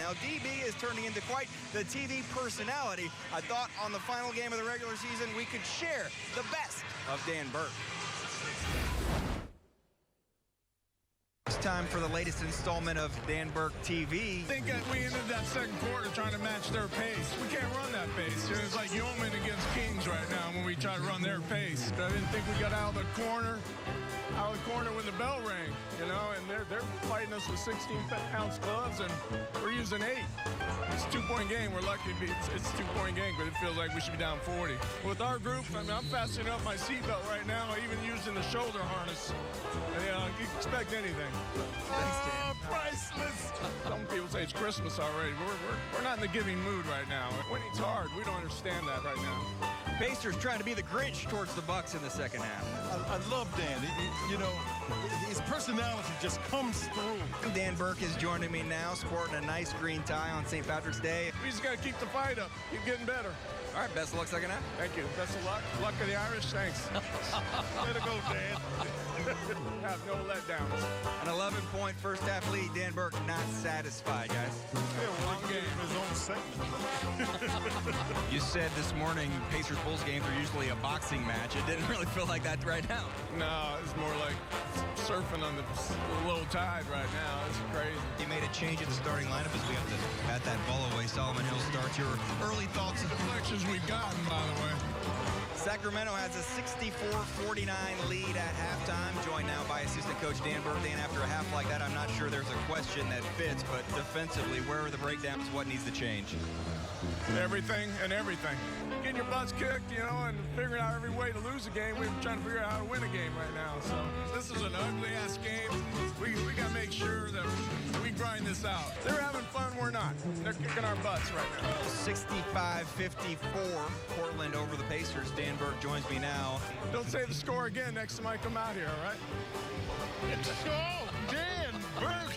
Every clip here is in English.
now. DB is turning into quite the TV personality. I thought on the final game of the regular season we could share the best of Dan Burke. It's time for the latest installment of Dan Burke TV. I think that we ended that second quarter trying to match their pace. We can't run that pace. It's like Yeoman against Kings right now when we try to run their pace. I didn't think we got out of the corner when the bell rang, you know, and they're fighting us with 16-ounce gloves, and we're using 8. It's a 2-point game. We're lucky it's a 2-point game, but it feels like we should be down 40. With our group, I mean, I'm fastening up my seatbelt right now, even using the shoulder harness. And, you know, you can expect anything. Thanks, Dan. Priceless. Some people say it's Christmas already. We're not in the giving mood right now. Winning's hard. We don't understand that right now. Pacers trying to be the Grinch towards the Bucks in the second half. I love Dan. You know, his personality just comes through. Dan Burke is joining me now, sporting a nice green tie on St. Patrick's Day. We just got to keep the fight up. Keep getting better. All right, best of luck second half. Thank you. Best of luck. Luck of the Irish. Thanks. Way to go, Dan. Have no letdowns. An 11-point first half lead. Dan Burke not satisfied, guys. Long game. His own segment. You said this morning Pacers-Bulls games are usually a boxing match. It didn't really feel like that right now. No, it's more like surfing on the low tide right now. It's crazy. You made a change in the starting lineup as we have to bat that ball away. Solomon Hill starts. Your early thoughts? The deflections we've gotten, by the way. Sacramento has a 64-49 lead at halftime, joined now by assistant coach Dan Burke. Dan, after a half like that, I'm not sure there's a question that fits, but defensively, where are the breakdowns? What needs to change? Everything and everything. Getting your butts kicked, you know, and figuring out every way to lose a game. We're trying to figure out how to win a game right now. So this is an ugly-ass game. We got to make sure that we grind this out. They're having fun. We're not. They're kicking our butts right now. 65-54, Portland over the Pacers. Dan Burke joins me now. Don't say the score again next time I come out here, all right? Oh, Dan Burke.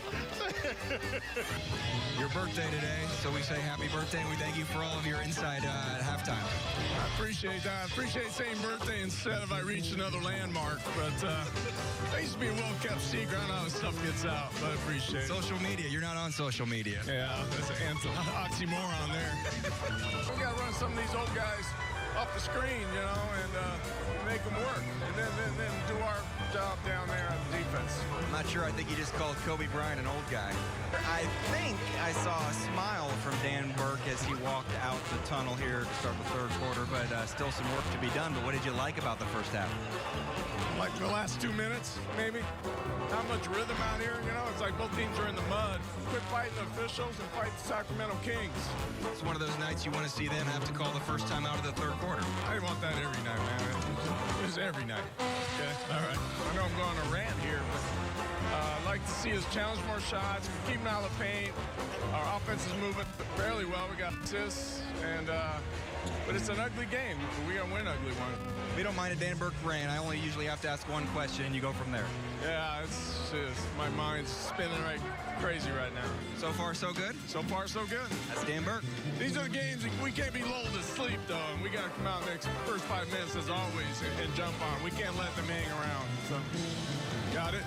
Your birthday today, so we say happy birthday, and we thank you for all of your insight at halftime. I appreciate that. I appreciate saying birthday instead of I reached another landmark, but that used to be a well-kept secret. I don't know how stuff gets out, but I appreciate it. Social media, you're not on social media. Yeah, that's an oxymoron there. We got to run some of these old guys off the screen, you know, and make them work, and then do our job down there on defense. I'm not sure. I think you just called Kobe Bryant an old guy. I think I saw a smile from Dan Burke as he walked out the tunnel here to start the third quarter, but still some work to be done. But what did you like about the first half? Like the last 2 minutes, maybe. Not much rhythm out here, you know. It's like both teams are in the mud. Quit fighting the officials and fight the Sacramento Kings. It's one of those nights you want to see them have to call the first time out of the third quarter. I want that every night, man. It's every night. Okay, all right. I know I'm going on a rant here, but I'd like to see us challenge more shots, keep them out of the paint. Our offense is moving fairly well. We got assists, and but it's an ugly game. We got to win ugly one. We don't mind a Dan Burke rant. I only usually have to ask one question, and you go from there. Yeah, it's just, my mind's spinning right crazy right now. So far, so good? So far, so good. That's Dan Burke. These are the games we can't be lulled to sleep, though, and we got to come out next first 5 minutes, as always, and jump on. We can't let them hang around. So, got it?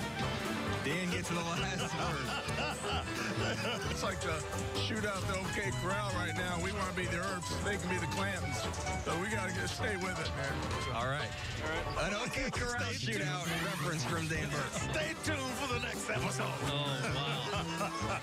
Dan gets to the last word. It's like the shootout the OK Corral right now. We want to be the Earps. They can be the Clantons. So we got to stay with it, man. So, all right. An OK Corral shootout reference from Dan Burke. Stay tuned for the next episode. Oh, wow.